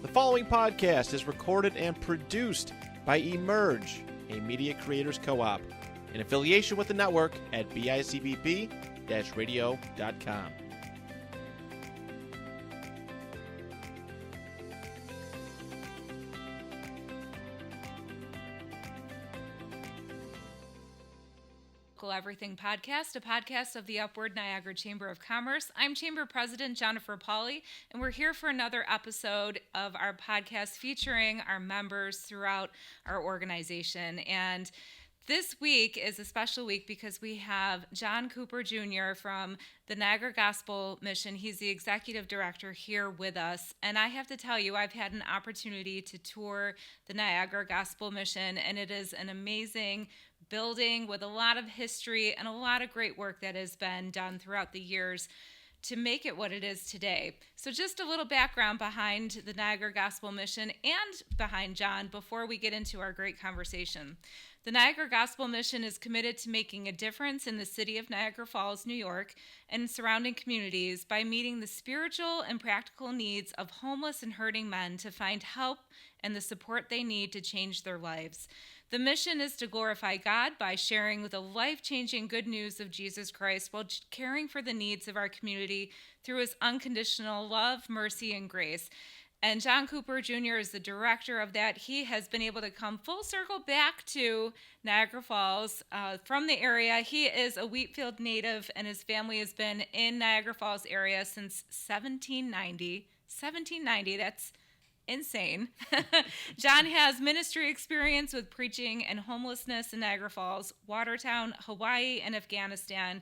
The following podcast is recorded and produced by Emerge, a media creators co-op, in affiliation with the network at bicbp-radio.com. Everything Podcast, a podcast of the Upward Niagara Chamber of Commerce. I'm Chamber President Jennifer Pauley, and we're here for another episode of our podcast featuring our members throughout our organization. And this week is a special week because we have John Cooper Jr. from the Niagara Gospel Mission. He's the executive director here with us. And I have to tell you, I've had an opportunity to tour the Niagara Gospel Mission, and it is an amazing building with a lot of history and a lot of great work that has been done throughout the years to make it what it is today. So just a little background behind the Niagara Gospel Mission and behind John before we get into our great conversation. The Niagara Gospel Mission is committed to making a difference in the City of Niagara Falls, New York, and surrounding communities by meeting the spiritual and practical needs of homeless and hurting men to find help and the support they need to change their lives. The mission is to glorify God by sharing the life-changing good news of Jesus Christ while caring for the needs of our community through his unconditional love, mercy, and grace. And John Cooper Jr. is the director of that. He has been able to come full circle back to Niagara Falls from the area. He is a Wheatfield native, and his family has been in Niagara Falls area since 1790. 1790, that's insane. John has ministry experience with preaching and homelessness in Niagara Falls, Watertown, Hawaii, and Afghanistan.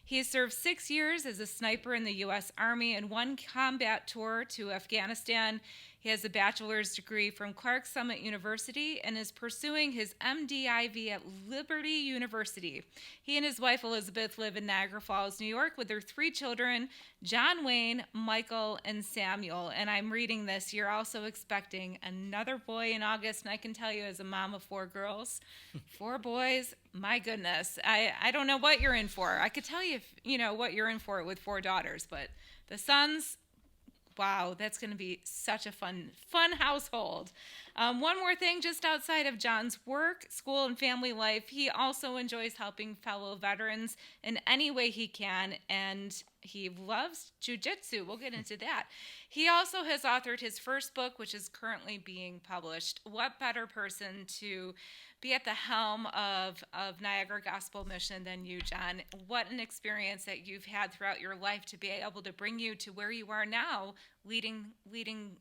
He has served 6 years as a sniper in the U.S. Army and 1 combat tour to Afghanistan. He has a bachelor's degree from Clark Summit University and is pursuing his MDiv at Liberty University. He and his wife Elizabeth live in Niagara Falls, New York, with their 3 children, John Wayne, Michael, and Samuel. And I'm reading this. You're also expecting another boy in August, and I can tell you as a mom of 4 girls, 4 boys, my goodness. I don't know what you're in for. I could tell you, what you're in for with 4 daughters, but the sons, wow, that's going to be such a fun household. One more thing, just outside of John's work, school, and family life, he also enjoys helping fellow veterans in any way he can, and he loves jiu-jitsu. We'll get into that. He also has authored his first book, which is currently being published. What better person to be at the helm of Niagara Gospel Mission than you, John? What an experience that you've had throughout your life to be able to bring you to where you are now, leading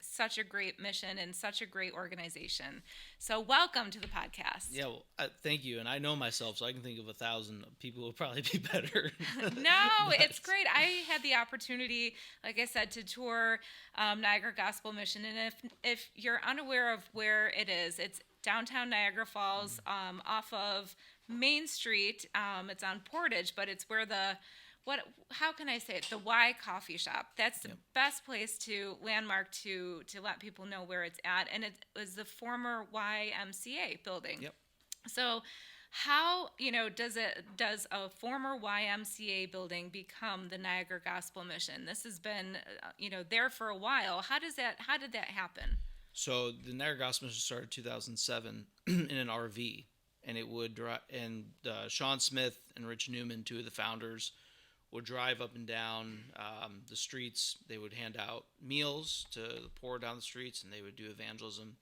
such a great mission and such a great organization. So welcome to the podcast. Yeah, well, thank you. And I know myself, so I can think of 1,000 people who will probably be better. No, it's great. I had the opportunity, like I said, to tour Niagara Gospel Mission. And if you're unaware of where it is, it's downtown Niagara Falls, off of Main Street. It's on Portage, but it's where how can I say it? The Y coffee shop. That's the best place to landmark to let people know where it's at. And it was the former YMCA building. Yep. So how, does a former YMCA building become the Niagara Gospel Mission? This has been, there for a while. How did that happen? So the Niagara Gospel Mission started in 2007 in an RV, and it would Sean Smith and Rich Newman, 2 of the founders, would drive up and down the streets. They would hand out meals to the poor down the streets, and they would do evangelism.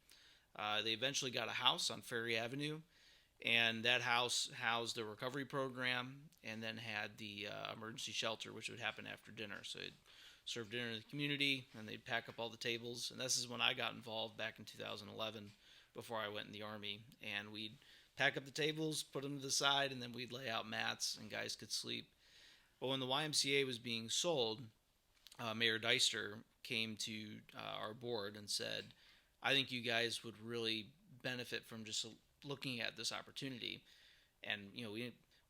They eventually got a house on Ferry Avenue, and that house housed a recovery program and then had the emergency shelter, which would happen after dinner. So they'd serve dinner in the community, and they'd pack up all the tables. And this is when I got involved back in 2011 before I went in the Army. And we'd pack up the tables, put them to the side, and then we'd lay out mats, and guys could sleep. But when the YMCA was being sold, Mayor Deister came to our board and said, I think you guys would really benefit from just looking at this opportunity. And,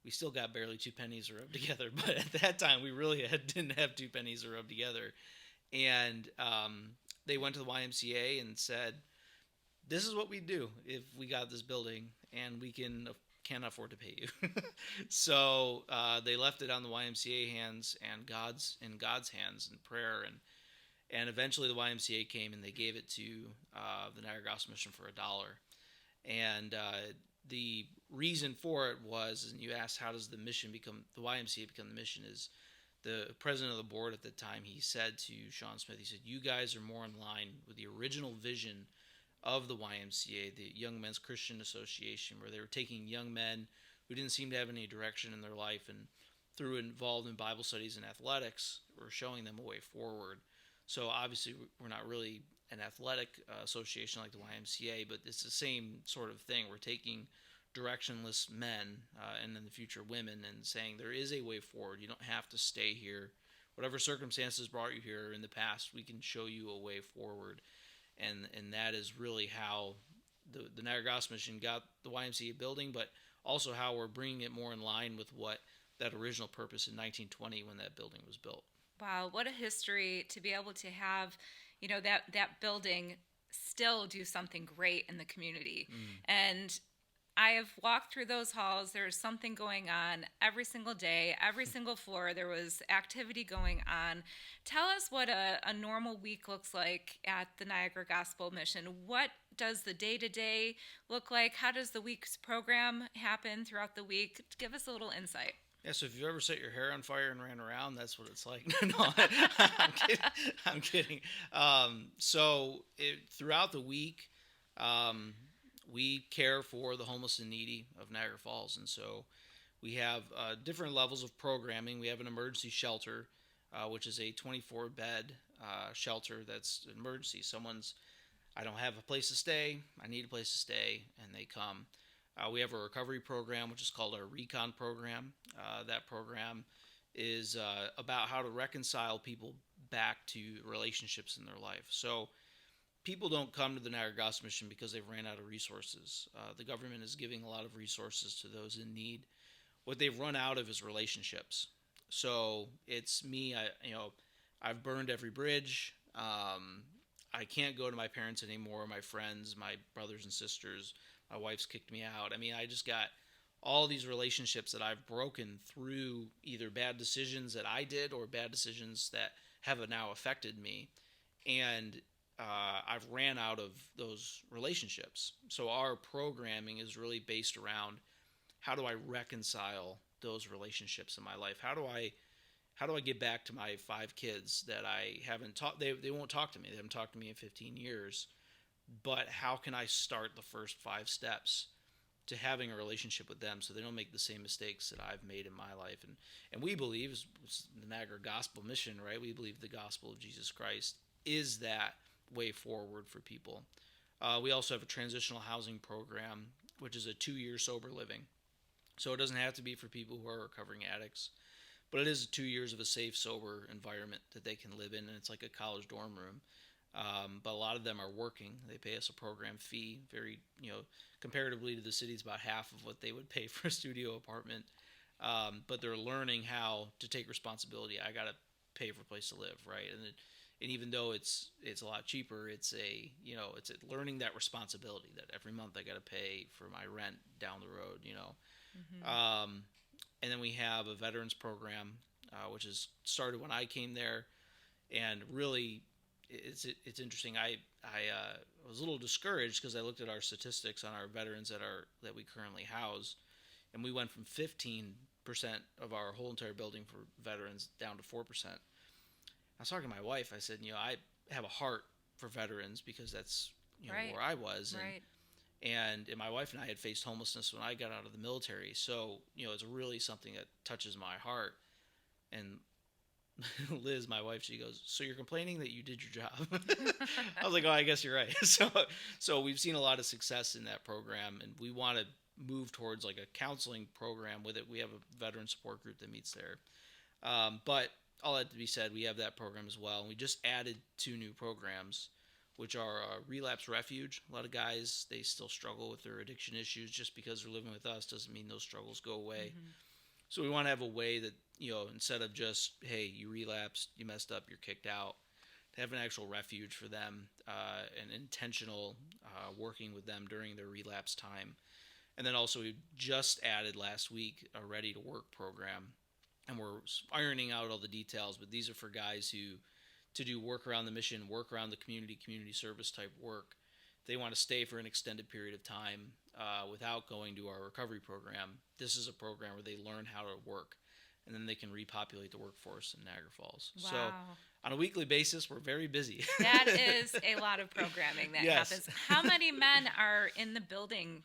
we still got barely 2 pennies to rub together, but at that time we really didn't have 2 pennies to rub together. And they went to the YMCA and said, this is what we do if we got this building, and we can't afford to pay you. So they left it on the YMCA hands and in God's hands in prayer, And eventually the YMCA came and they gave it to the Niagara Gospel Mission for $1. And the reason for it was, and you asked how does the YMCA become the mission, is the president of the board at the time, he said to Sean Smith, he said, you guys are more in line with the original vision of the YMCA, the Young Men's Christian Association, where they were taking young men who didn't seem to have any direction in their life, and through involved in Bible studies and athletics, we're showing them a way forward. So obviously we're not really an athletic association like the YMCA, but it's the same sort of thing. We're taking directionless men and in the future women and saying there is a way forward. You don't have to stay here. Whatever circumstances brought you here in the past, we can show you a way forward. And that is really how the Niagara Gospel Mission got the YMCA building, but also how we're bringing it more in line with what that original purpose in 1920 when that building was built. Wow, what a history to be able to have, that building still do something great in the community. And I have walked through those halls. There's something going on every single day, every single floor. There was activity going on. Tell us what a normal week looks like at the Niagara Gospel Mission. What does the day-to-day look like? How does the week's program happen throughout the week? Give us a little insight. Yeah, so if you've ever set your hair on fire and ran around, that's what it's like. No, I'm kidding. Throughout the week, we care for the homeless and needy of Niagara Falls. And so we have different levels of programming. We have an emergency shelter, which is a 24-bed shelter that's an emergency. I don't have a place to stay, I need a place to stay, and they come. We have a recovery program, which is called our Recon program. That program is about how to reconcile people back to relationships in their life. So people don't come to the Niagara Gospel Mission because they've ran out of resources. The government is giving a lot of resources to those in need. What they've run out of is relationships. So it's me. I've burned every bridge. I can't go to my parents anymore, my friends, my brothers and sisters. My wife's kicked me out. I just got all these relationships that I've broken through either bad decisions that I did or bad decisions that have now affected me. And I've ran out of those relationships. So our programming is really based around how do I reconcile those relationships in my life? How do I get back to my 5 kids that I haven't talked? They won't talk to me. They haven't talked to me in 15 years. But how can I start the first 5 steps to having a relationship with them so they don't make the same mistakes that I've made in my life? And we believe, it's the Niagara Gospel Mission, right? We believe the gospel of Jesus Christ is that way forward for people. We also have a transitional housing program, which is a 2-year sober living. So it doesn't have to be for people who are recovering addicts, but it is 2 years of a safe, sober environment that they can live in, and it's like a college dorm room. But a lot of them are working. They pay us a program fee, very, comparatively to the city, it's about half of what they would pay for a studio apartment. But they're learning how to take responsibility. I got to pay for a place to live, right? And even though it's a lot cheaper, it's learning that responsibility that every month I got to pay for my rent down the road, Mm-hmm. And then we have a veterans program, which is started when I came there, and really it's interesting. I was a little discouraged because I looked at our statistics on our veterans that we currently house, and we went from 15% of our whole entire building for veterans down to 4%. I was talking to my wife. I said, I have a heart for veterans because that's right. where I was, right. and my wife and I had faced homelessness when I got out of the military. So it's really something that touches my heart. And Liz, my wife, she goes, "So you're complaining that you did your job?" I was like, "Oh, I guess you're right." So we've seen a lot of success in that program, and we want to move towards like a counseling program with it. We have a veteran support group that meets there. But all that to be said, we have that program as well. And we just added 2 new programs, which are Relapse Refuge. A lot of guys, they still struggle with their addiction issues. Just because they're living with us doesn't mean those struggles go away. Mm-hmm. So we want to have a way that, instead of just, hey, you relapsed, you messed up, you're kicked out, to have an actual refuge for them, and intentional working with them during their relapse time. And then also we just added last week a Ready to Work program, and we're ironing out all the details, but these are for guys who to do work around the mission, work around the community service type work. They want to stay for an extended period of time without going to our recovery program. This is a program where they learn how to work, and then they can repopulate the workforce in Niagara Falls. Wow. So on a weekly basis, we're very busy. That is a lot of programming that Yes. happens. How many men are in the building,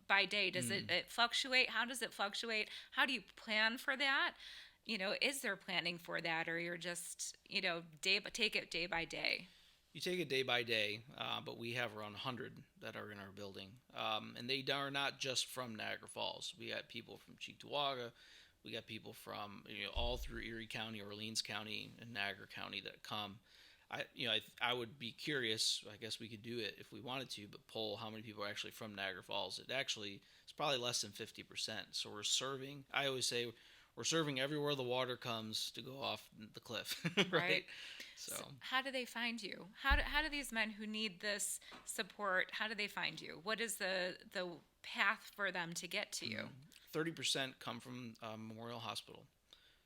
by day? Does it fluctuate? How does it fluctuate? How do you plan for that? Is there planning for that, or you're just, take it day by day? You take it day by day, but we have around 100 that are in our building. And they are not just from Niagara Falls. We got people from Cheektowaga. We got people from all through Erie County, Orleans County, and Niagara County that come. I would be curious. I guess we could do it if we wanted to, but poll how many people are actually from Niagara Falls. It's probably less than 50%. So we're serving. I always say we're serving everywhere the water comes to go off the cliff, right? So how do they find you? How do these men who need this support, how do they find you? What is the path for them to get to you? 30% come from Memorial Hospital.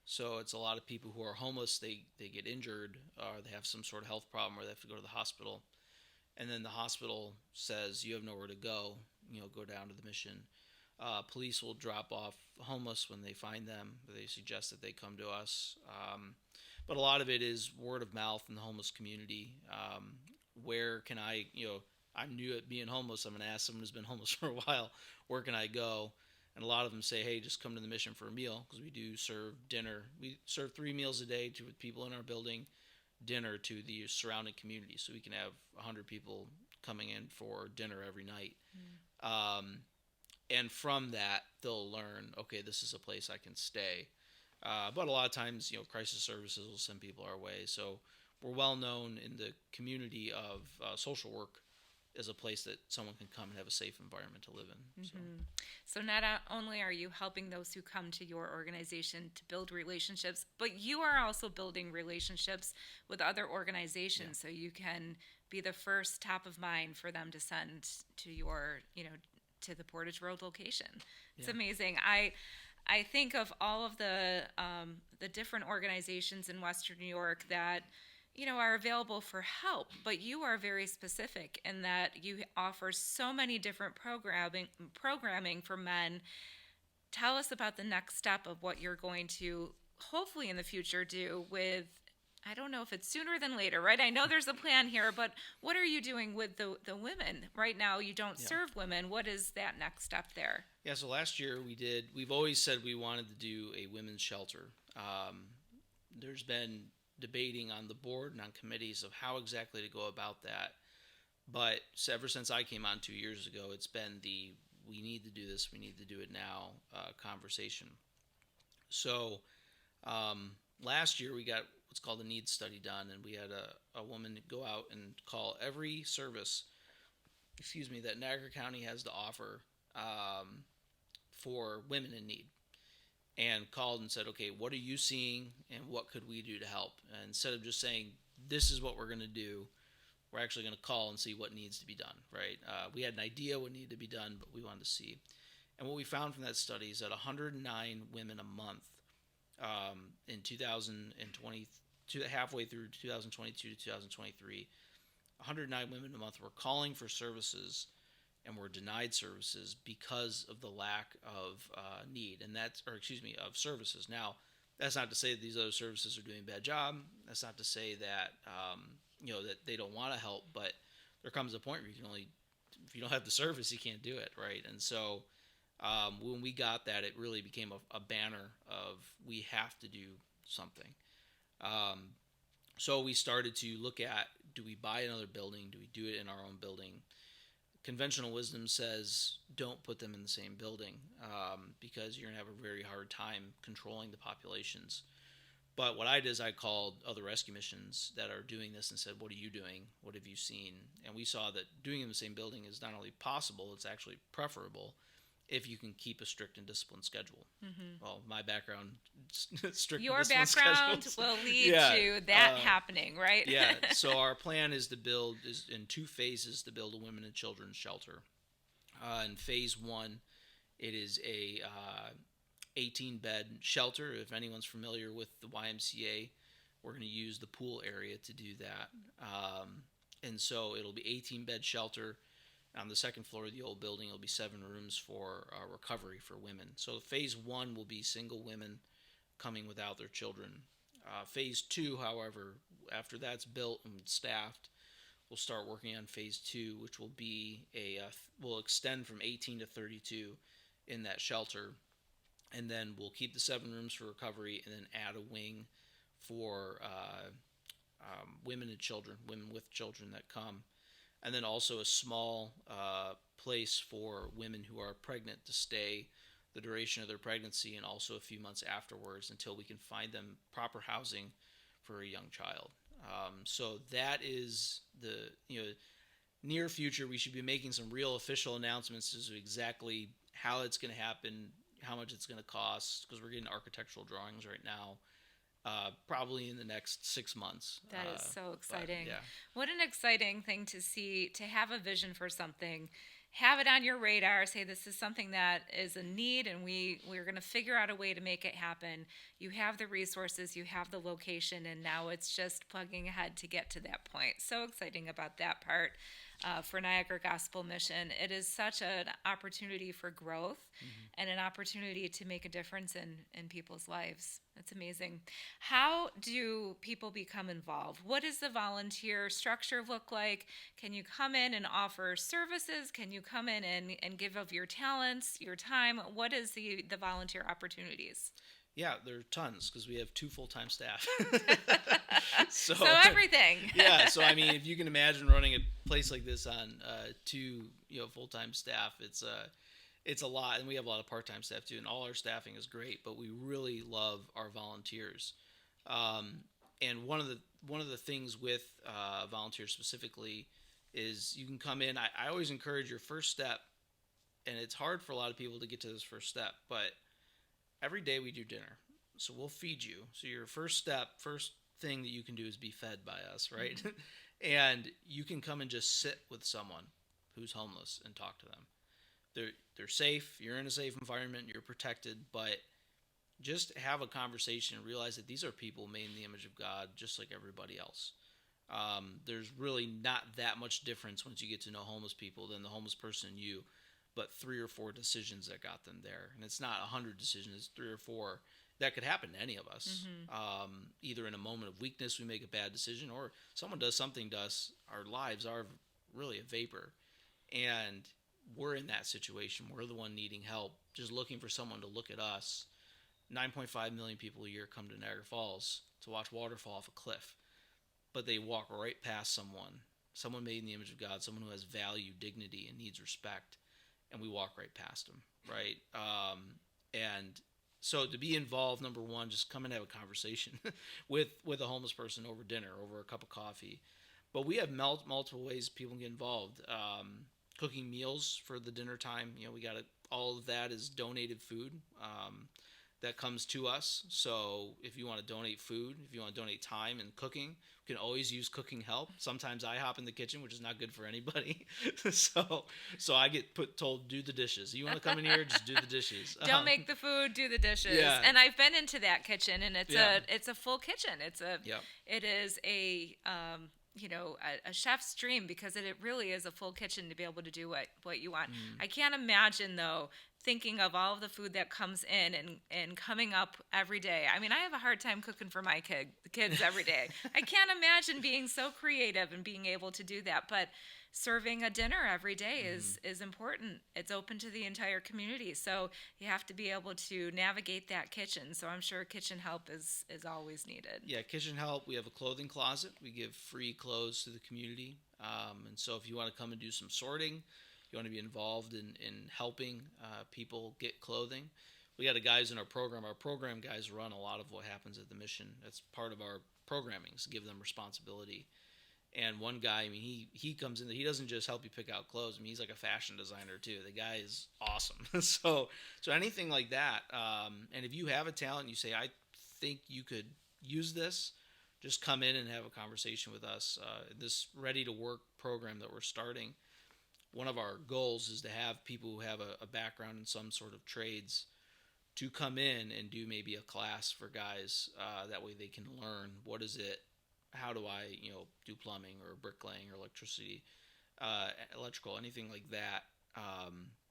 So it's a lot of people who are homeless. They get injured, or they have some sort of health problem where they have to go to the hospital. And then the hospital says, you have nowhere to go, go down to the mission. Police will drop off homeless when they find them. They suggest that they come to us. But a lot of it is word of mouth in the homeless community. Where can I'm new at being homeless. I'm going to ask someone who's been homeless for a while, where can I go? And a lot of them say, hey, just come to the mission for a meal, because we do serve dinner. We serve 3 meals a day to people in our building, dinner to the surrounding community. So we can have 100 people coming in for dinner every night. And from that, they'll learn, okay, this is a place I can stay. But a lot of times, crisis services will send people our way. So we're well known in the community of social work as a place that someone can come and have a safe environment to live in. So not only are you helping those who come to your organization to build relationships, but you are also building relationships with other organizations, so you can be the first top of mind for them to send to your, to the Portage Rd location. It's amazing. I think of all of the different organizations in Western New York that are available for help, but you are very specific in that you offer so many different programming for men. Tell us about the next step of what you're going to hopefully in the future do with, I don't know if it's sooner than later, right? I know there's a plan here, but what are you doing with the women? Right now you don't serve women. What is that next step there? Yeah, so last year we've always said we wanted to do a women's shelter. There's been debating on the board and on committees of how exactly to go about that. But ever since I came on 2 years ago, it's been we need to do this, we need to do it now conversation. So last year we got what's called a needs study done, and we had a woman go out and call every service, that Niagara County has to offer for women in need. And called and said, okay, what are you seeing and what could we do to help? And instead of just saying, this is what we're going to do, we're actually going to call and see what needs to be done, right? We had an idea what needed to be done, but we wanted to see. And what we found from that study is that 109 women a month in 2020, halfway through 2022 to 2023, 109 women a month were calling for services and were denied services because of the lack of need, of services. Now, that's not to say that these other services are doing a bad job. That's not to say that that they don't want to help, but there comes a point where if you don't have the service, you can't do it, right? And so when we got that, it really became a banner of we have to do something. So we started to look at, do we buy another building? Do we do it in our own building? Conventional wisdom says don't put them in the same building because you're going to have a very hard time controlling the populations. But what I did is I called other rescue missions that are doing this and said, what are you doing? What have you seen? And we saw that doing it in the same building is not only possible, it's actually preferable if you can keep a strict and disciplined schedule. Well, my background, strict Your and disciplined background schedules. will lead to that happening, right? Yeah. So our plan is in 2 phases to build a women and children's shelter. In phase 1, it is a 18-bed shelter. If anyone's familiar with the YMCA, We're going to use the pool area to do that. And so it'll be 18-bed shelter. On the second floor of the old building, it'll be 7 rooms for recovery for women. So phase 1 will be single women coming without their children. Phase 2, however, after that's built and staffed, we'll start working on phase 2, which will be will extend from 18 to 32 in that shelter. And then we'll keep the 7 rooms for recovery and then add a wing for women and children, women with children that come. And then also a small place for women who are pregnant to stay the duration of their pregnancy and also a few months afterwards until we can find them proper housing for a young child. So that is the near future. We should be making some real official announcements as to exactly how it's going to happen, how much it's going to cost, because we're getting architectural drawings right now. Probably in the next 6 months. That is so exciting. But, yeah. What an exciting thing to see, to have a vision for something, have it on your radar, say this is something that is a need and we're going to figure out a way to make it happen. You have the resources, you have the location, and now it's just plugging ahead to get to that point. So exciting about that part. For Niagara Gospel Mission, it is such an opportunity for growth and an opportunity to make a difference in people's lives. That's amazing. How do people become involved? What does the volunteer structure look like? Can you come in and offer services? Can you come in and give of your talents, your time? What is the volunteer opportunities? Yeah, there are tons because we have 2 full-time staff. So everything. Yeah, so I mean, if you can imagine running a place like this on 2 full-time staff, it's a lot, and we have a lot of part-time staff too, and all our staffing is great, but we really love our volunteers. And one of the things with volunteers specifically is you can come in. I always encourage your first step, and it's hard for a lot of people to get to this first step, but every day we do dinner, so we'll feed you. So your first thing that you can do is be fed by us, right? Mm-hmm. And you can come and just sit with someone who's homeless and talk to them. They're safe. You're in a safe environment. You're protected, but just have a conversation and realize that these are people made in the image of God, just like everybody else. There's really not that much difference once you get to know homeless people than the homeless person and you, but 3 or 4 decisions that got them there. And it's not 100 decisions, it's 3 or 4 that could happen to any of us. Mm-hmm. Either in a moment of weakness we make a bad decision, or someone does something to us. Our lives are really a vapor. And we're in that situation. We're the one needing help, just looking for someone to look at us. 9.5 million people a year come to Niagara Falls to watch water fall off a cliff. But they walk right past someone made in the image of God, someone who has value, dignity, and needs respect. And we walk right past them, right? And so to be involved, number one, just come and have a conversation with a homeless person over dinner, over a cup of coffee. But we have multiple ways people can get involved. Cooking meals for the dinner time. All of that is donated food that comes to us. So if you want to donate food, if you want to donate time and cooking, you can always use cooking help. Sometimes I hop in the kitchen, which is not good for anybody. so I get told, do the dishes. You want to come in here, just do the dishes. Don't make the food, do the dishes. Yeah. And I've been into that kitchen, and it's a full kitchen. It is a chef's dream, because it really is a full kitchen to be able to do what you want. I can't imagine, though, thinking of all of the food that comes in and coming up every day. I mean, I have a hard time cooking for my kids every day. I can't imagine being so creative and being able to do that. But serving a dinner every day is important. It's open to the entire community. So you have to be able to navigate that kitchen. So I'm sure kitchen help is always needed. Yeah, kitchen help. We have a clothing closet. We give free clothes to the community. And so if you want to come and do some sorting, you want to be involved in helping people get clothing, we got guys in our program. Our program guys run a lot of what happens at the mission. That's part of our programming, is to give them responsibility. And one guy, I mean, he comes in, he doesn't just help you pick out clothes. I mean, he's like a fashion designer too. The guy is awesome. So anything like that. And if you have a talent, you say, I think you could use this, just come in and have a conversation with us. This Ready to Work program that we're starting, one of our goals is to have people who have a background in some sort of trades to come in and do maybe a class for guys. That way they can learn what is it, how do I, do plumbing or bricklaying or electricity, electrical, anything like that,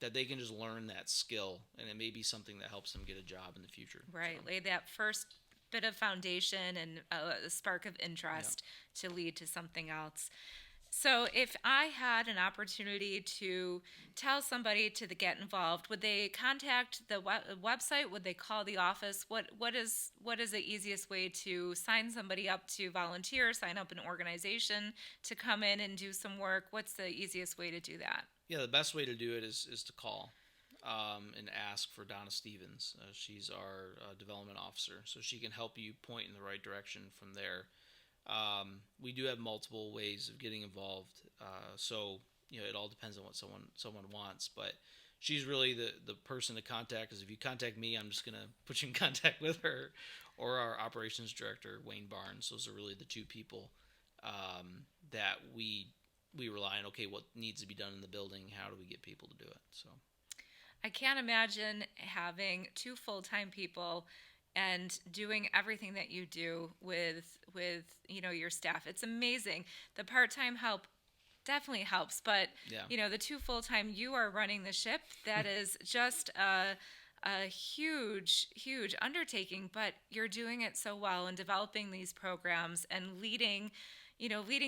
that they can just learn that skill, and it may be something that helps them get a job in the future. Right. So, Lay that first bit of foundation and a spark of interest to lead to something else. So if I had an opportunity to tell somebody to get involved, would they contact the website? Would they call the office? What is the easiest way to sign somebody up to volunteer, sign up an organization to come in and do some work? What's the easiest way to do that? Yeah, the best way to do it is to call and ask for Donna Stevens. She's our development officer, so she can help you point in the right direction from there. We do have multiple ways of getting involved, so it all depends on what someone wants. But she's really the person to contact. Because if you contact me, I'm just gonna put you in contact with her or our operations director, Wayne Barnes. Those are really the two people that we rely on. Okay, what needs to be done in the building? How do we get people to do it? So I can't imagine having two full-time people and doing everything that you do with your staff. It's amazing. The part-time help definitely helps, but the two full-time, you are running the ship. That is just a huge undertaking, but you're doing it so well and developing these programs and leading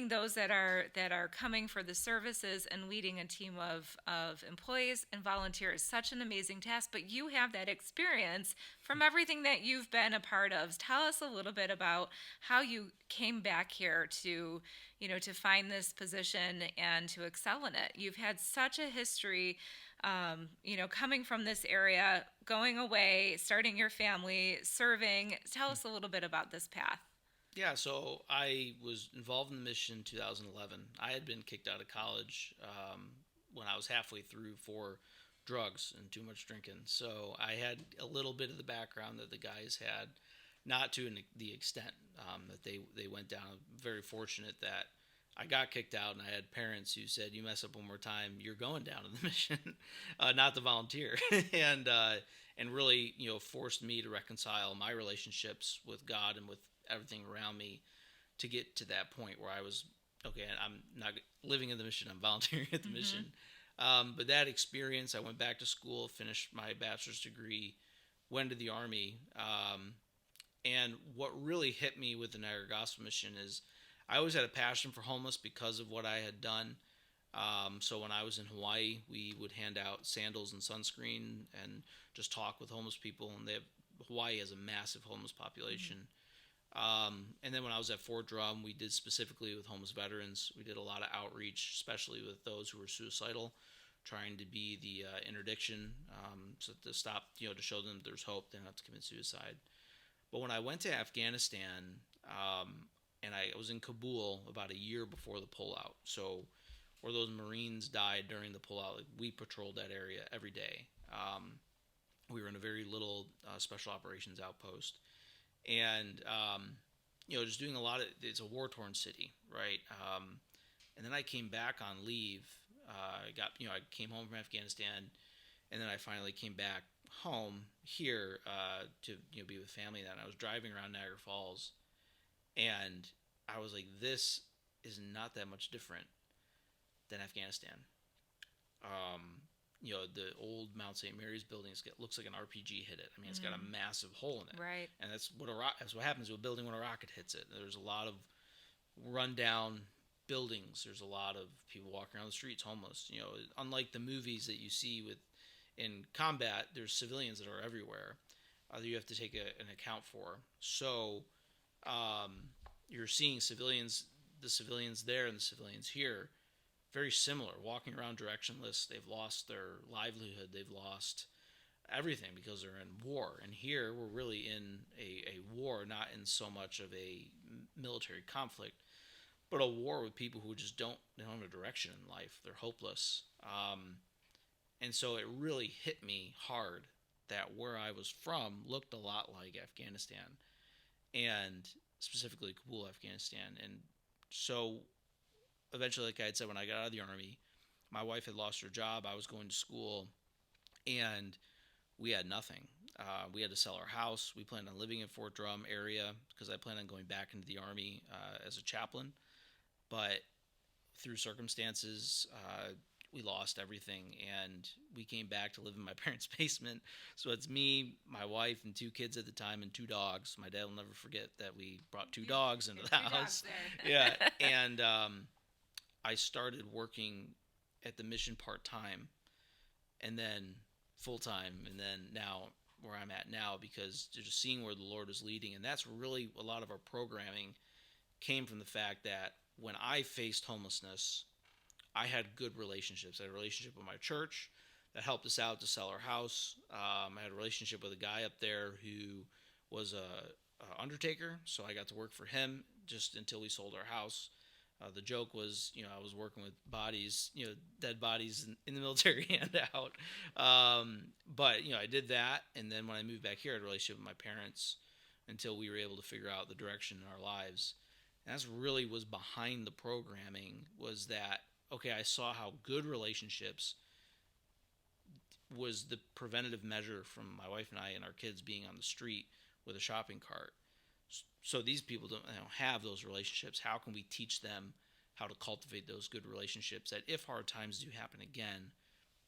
those that are coming for the services and leading a team of employees and volunteers. Such an amazing task, but you have that experience from everything that you've been a part of. Tell us a little bit about how you came back here to find this position and to excel in it. You've had such a history, coming from this area, going away, starting your family, serving. Tell us a little bit about this path. Yeah, so I was involved in the mission in 2011. I had been kicked out of college when I was halfway through for drugs and too much drinking. So I had a little bit of the background that the guys had, not to the extent that they went down. I'm very fortunate that I got kicked out, and I had parents who said, "You mess up one more time, you're going down to the mission," not to volunteer, and really forced me to reconcile my relationships with God and with everything around me to get to that point where I was, okay, I'm not living in the mission, I'm volunteering at the mission. But that experience, I went back to school, finished my bachelor's degree, went to the Army. And what really hit me with the Niagara Gospel Mission is I always had a passion for homeless because of what I had done. So when I was in Hawaii, we would hand out sandals and sunscreen and just talk with homeless people. And Hawaii has a massive homeless population. And then when I was at Fort Drum, we did specifically with homeless veterans. We did a lot of outreach, especially with those who were suicidal, trying to be the interdiction, so to stop, to show them there's hope, they don't have to commit suicide. But when I went to Afghanistan, and I was in Kabul about a year before the pullout, so where those Marines died during the pullout, we patrolled that area every day. We were in a very little special operations outpost. And, just doing a lot of, it's a war-torn city, right? And then I came back on leave. I came home from Afghanistan, and then I finally came back home here to, be with family. Then I was driving around Niagara Falls, and I was like, this is not that much different than Afghanistan. The old Mount St. Mary's building looks like an RPG hit it. I mean, it's got a massive hole in it. Right. And that's what happens to a building when a rocket hits it. There's a lot of rundown buildings. There's a lot of people walking around the streets homeless. Unlike the movies that you see in combat, there's civilians that are everywhere that you have to take an account for. So you're seeing the civilians there and the civilians here, very similar, walking around directionless. They've lost their livelihood. They've lost everything because they're in war. And here we're really in a war, not in so much of a military conflict, but a war with people who just don't have a direction in life. They're hopeless. And so it really hit me hard that where I was from looked a lot like Afghanistan, and specifically Kabul, Afghanistan. And so eventually, like I had said, when I got out of the Army, my wife had lost her job. I was going to school, and we had nothing. We had to sell our house. We planned on living in Fort Drum area because I planned on going back into the Army as a chaplain. But through circumstances, we lost everything, and we came back to live in my parents' basement. So it's me, my wife, and 2 kids at the time, and 2 dogs. My dad will never forget that we brought 2 dogs into the house. Yeah, and I started working at the mission part-time, and then full-time, and then now where I'm at now, because just seeing where the Lord is leading. And that's really a lot of our programming came from the fact that when I faced homelessness, I had good relationships. I had a relationship with my church that helped us out to sell our house. I had a relationship with a guy up there who was a undertaker, so I got to work for him just until we sold our house. The joke was, I was working with bodies, dead bodies in the military and out. But I did that, and then when I moved back here, I had a relationship with my parents until we were able to figure out the direction in our lives. And that's really was behind the programming, was that, okay, I saw how good relationships was the preventative measure from my wife and I and our kids being on the street with a shopping cart. So these people don't have those relationships. How can we teach them how to cultivate those good relationships that if hard times do happen again,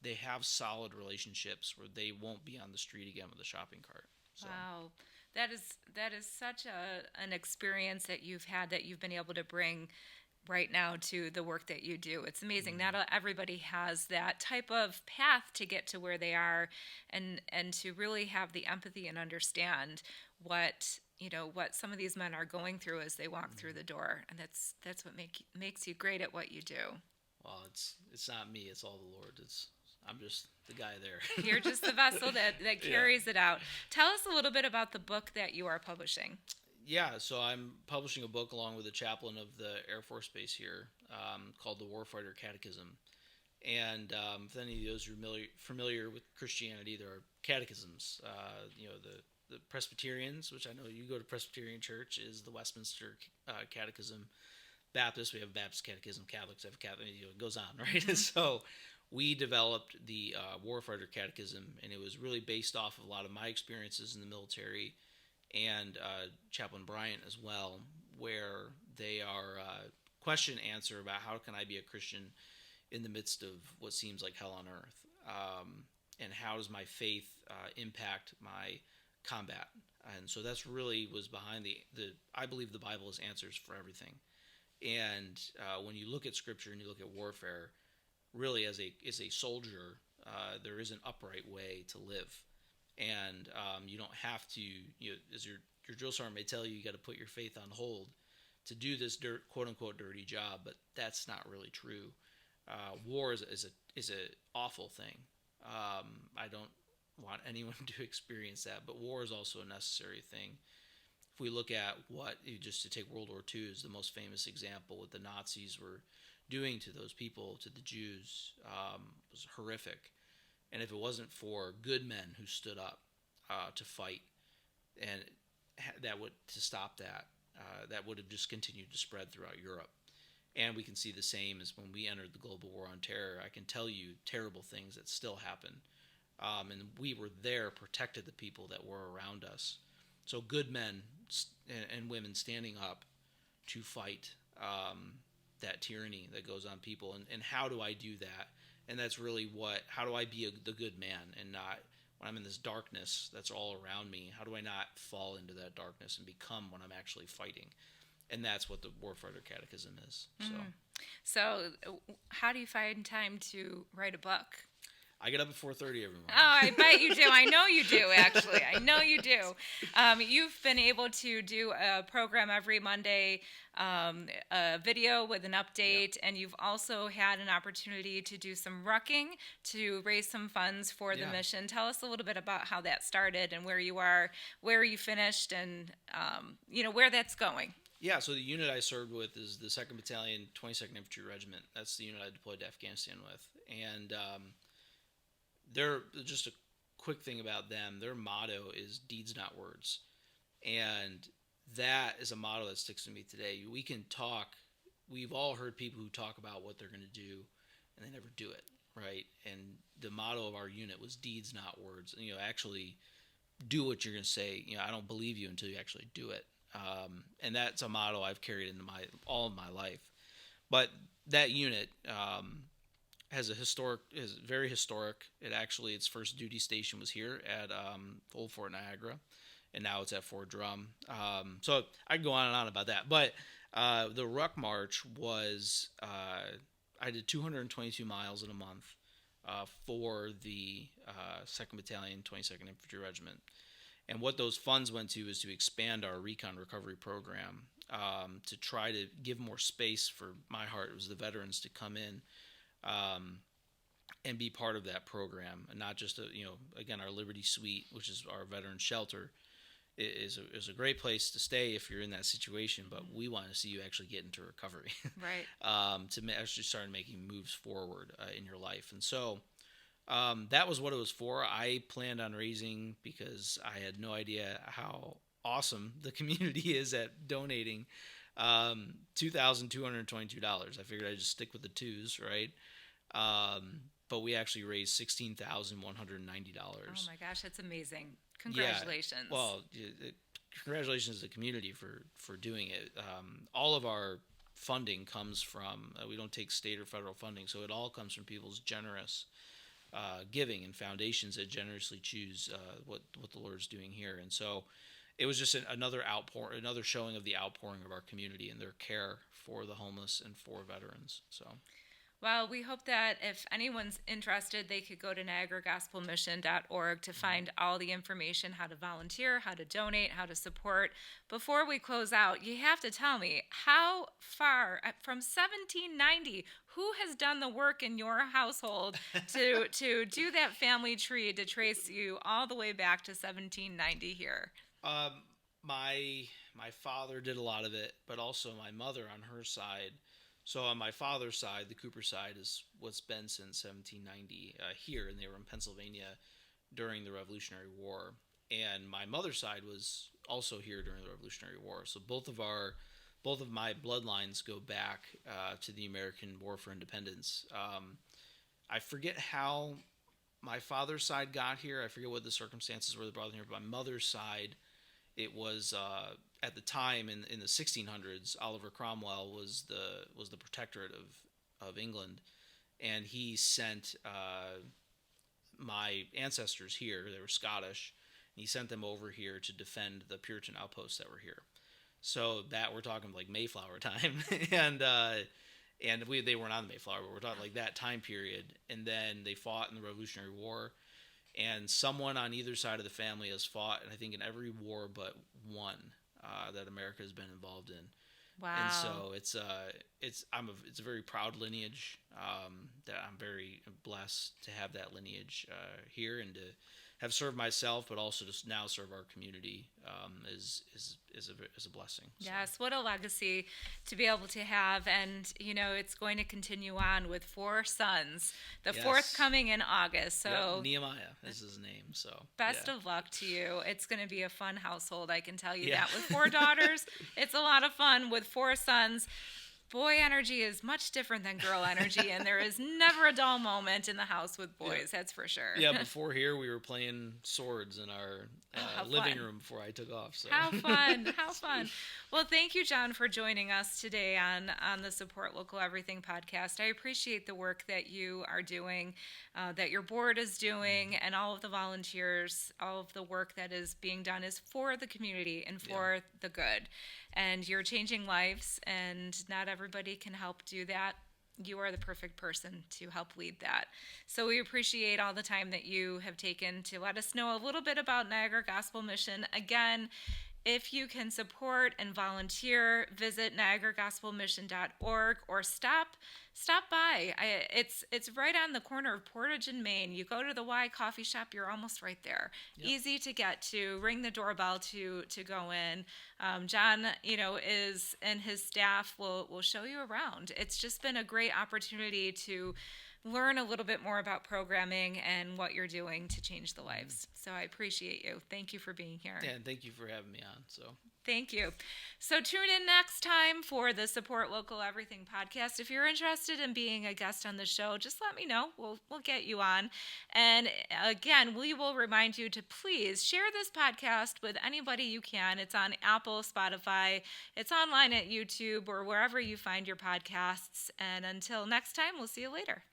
they have solid relationships where they won't be on the street again with a shopping cart. So. Wow. That is such an experience that you've had, that you've been able to bring right now to the work that you do. It's amazing. Mm-hmm. Not everybody has that type of path to get to where they are, and to really have the empathy and understand what some of these men are going through as they walk through the door. And that's what makes you great at what you do. Well, it's not me, it's all the Lord. I'm just the guy there. You're just the vessel that carries it out. Tell us a little bit about the book that you are publishing. Yeah, so I'm publishing a book along with the chaplain of the Air Force Base here called The Warfighter Catechism. And if any of those are familiar with Christianity, there are catechisms. The Presbyterians, which I know you go to Presbyterian Church, is the Westminster Catechism. Baptists, we have Baptist Catechism. Catholics have Catholic. It goes on, right? Mm-hmm. So we developed the Warfighter Catechism, and it was really based off of a lot of my experiences in the military and Chaplain Bryant as well, where they are question and answer about how can I be a Christian in the midst of what seems like hell on earth, and how does my faith impact my combat. And so that's really was behind the I believe the Bible is answers for everything. And when you look at Scripture and you look at warfare, really as a soldier, there is an upright way to live. And you don't have to, as your drill sergeant may tell you, you got to put your faith on hold to do this quote unquote dirty job, but that's not really true. War is a awful thing. I don't want anyone to experience that, but war is also a necessary thing. If we look at just to take World War II as the most famous example, what the Nazis were doing to those people, to the Jews, was horrific. And if it wasn't for good men who stood up to fight, and to stop that, that would have just continued to spread throughout Europe. And we can see the same as when we entered the global war on terror. I can tell you terrible things that still happen. And we were there, protected the people that were around us. So good men and women standing up to fight that tyranny that goes on people. And how do I do that? And that's really how do I be the good man and not, when I'm in this darkness that's all around me, how do I not fall into that darkness and become what I'm actually fighting? And that's what the Warfighter Catechism is. So how do you find time to write a book? I get up at 4:30 every morning. Oh, I bet you do. I know you do, actually. I know you do. You've been able to do a program every Monday, a video with an update, and you've also had an opportunity to do some rucking to raise some funds for the mission. Tell us a little bit about how that started and where you are, where you finished, and where that's going. Yeah, so the unit I served with is the 2nd Battalion, 22nd Infantry Regiment. That's the unit I deployed to Afghanistan with. And they're just a quick thing about them. Their motto is deeds, not words. And that is a motto that sticks to me today. We can talk. We've all heard people who talk about what they're going to do, and they never do it, right? And the motto of our unit was deeds, not words. And, actually, do what you're going to say. I don't believe you until you actually do it. And that's a motto I've carried into all of my life. But that unit is very historic. Its first duty station was here at Old Fort Niagara, and now it's at Fort Drum. So I could go on and on about that. But the Ruck March was, I did 222 miles in a month for the 2nd Battalion, 22nd Infantry Regiment. And what those funds went to is to expand our recon recovery program, to try to give more space for my heart. It was the veterans to come in and be part of that program, and not just again, our Liberty Suite, which is our veteran shelter, is a great place to stay if you're in that situation. But we want to see you actually get into recovery, right? To actually start making moves forward in your life, and so. That was what it was for. I planned on raising, because I had no idea how awesome the community is at donating, $2,222. I figured I'd just stick with the twos, right? But we actually raised $16,190. Oh my gosh, that's amazing! Congratulations. Yeah, well, congratulations to the community for doing it. All of our funding comes from, we don't take state or federal funding, so it all comes from people's generous giving and foundations that generously choose what the Lord's doing here. And so it was just another showing of the outpouring of our community and their care for the homeless and for veterans. So, well, we hope that if anyone's interested, they could go to niagaragospelmission.org to find all the information, how to volunteer, how to donate, how to support. Before we close out, you have to tell me, how far from 1790, who has done the work in your household to do that family tree to trace you all the way back to 1790 here? My father did a lot of it, but also my mother on her side. So on my father's side, the Cooper side is what's been since 1790 here, and they were in Pennsylvania during the Revolutionary War. And my mother's side was also here during the Revolutionary War. So both of my bloodlines go back to the American War for Independence. I forget how my father's side got here. I forget what the circumstances were that brought them here. But my mother's side, it was at the time in the 1600s. Oliver Cromwell was the protectorate of England, and he sent my ancestors here. They were Scottish. And he sent them over here to defend the Puritan outposts that were here. So that we're talking like Mayflower time, and they weren't on the Mayflower, but we're talking like that time period. And then they fought in the Revolutionary War, and someone on either side of the family has fought, and I think in every war but one that America has been involved in. Wow! And so it's a very proud lineage that I'm very blessed to have that lineage here, and to have served myself, but also to now serve our community is a blessing. So. Yes, what a legacy to be able to have, and it's going to continue on with 4 sons. The fourth coming in August. So yep, Nehemiah is his name. So best of luck to you. It's going to be a fun household, I can tell you that. With 4 daughters, it's a lot of fun. With 4 sons, boy energy is much different than girl energy, and there is never a dull moment in the house with boys, that's for sure. Yeah, before here, we were playing swords in our living room before I took off. So. How fun, how fun. Well, thank you, John, for joining us today on the Support Local Everything podcast. I appreciate the work that you are doing, that your board is doing, and all of the volunteers, all of the work that is being done is for the community and for the good. And you're changing lives, and not everybody can help do that. You are the perfect person to help lead that. So we appreciate all the time that you have taken to let us know a little bit about Niagara Gospel Mission. Again, if you can support and volunteer, visit niagaragospelmission.org or stop by. It's right on the corner of Portage and Main. You go to the Y coffee shop, you're almost right there. Yep. Easy to get to. Ring the doorbell to go in. John, is and his staff will show you around. It's just been a great opportunity to learn a little bit more about programming and what you're doing to change the lives. So I appreciate you. Thank you for being here. Yeah, and thank you for having me on. So Thank you. So tune in next time for the Support Local Everything podcast. If you're interested in being a guest on the show, just let me know. We'll get you on. And again, we will remind you to please share this podcast with anybody you can. It's on Apple, Spotify. It's online at YouTube or wherever you find your podcasts. And until next time, we'll see you later.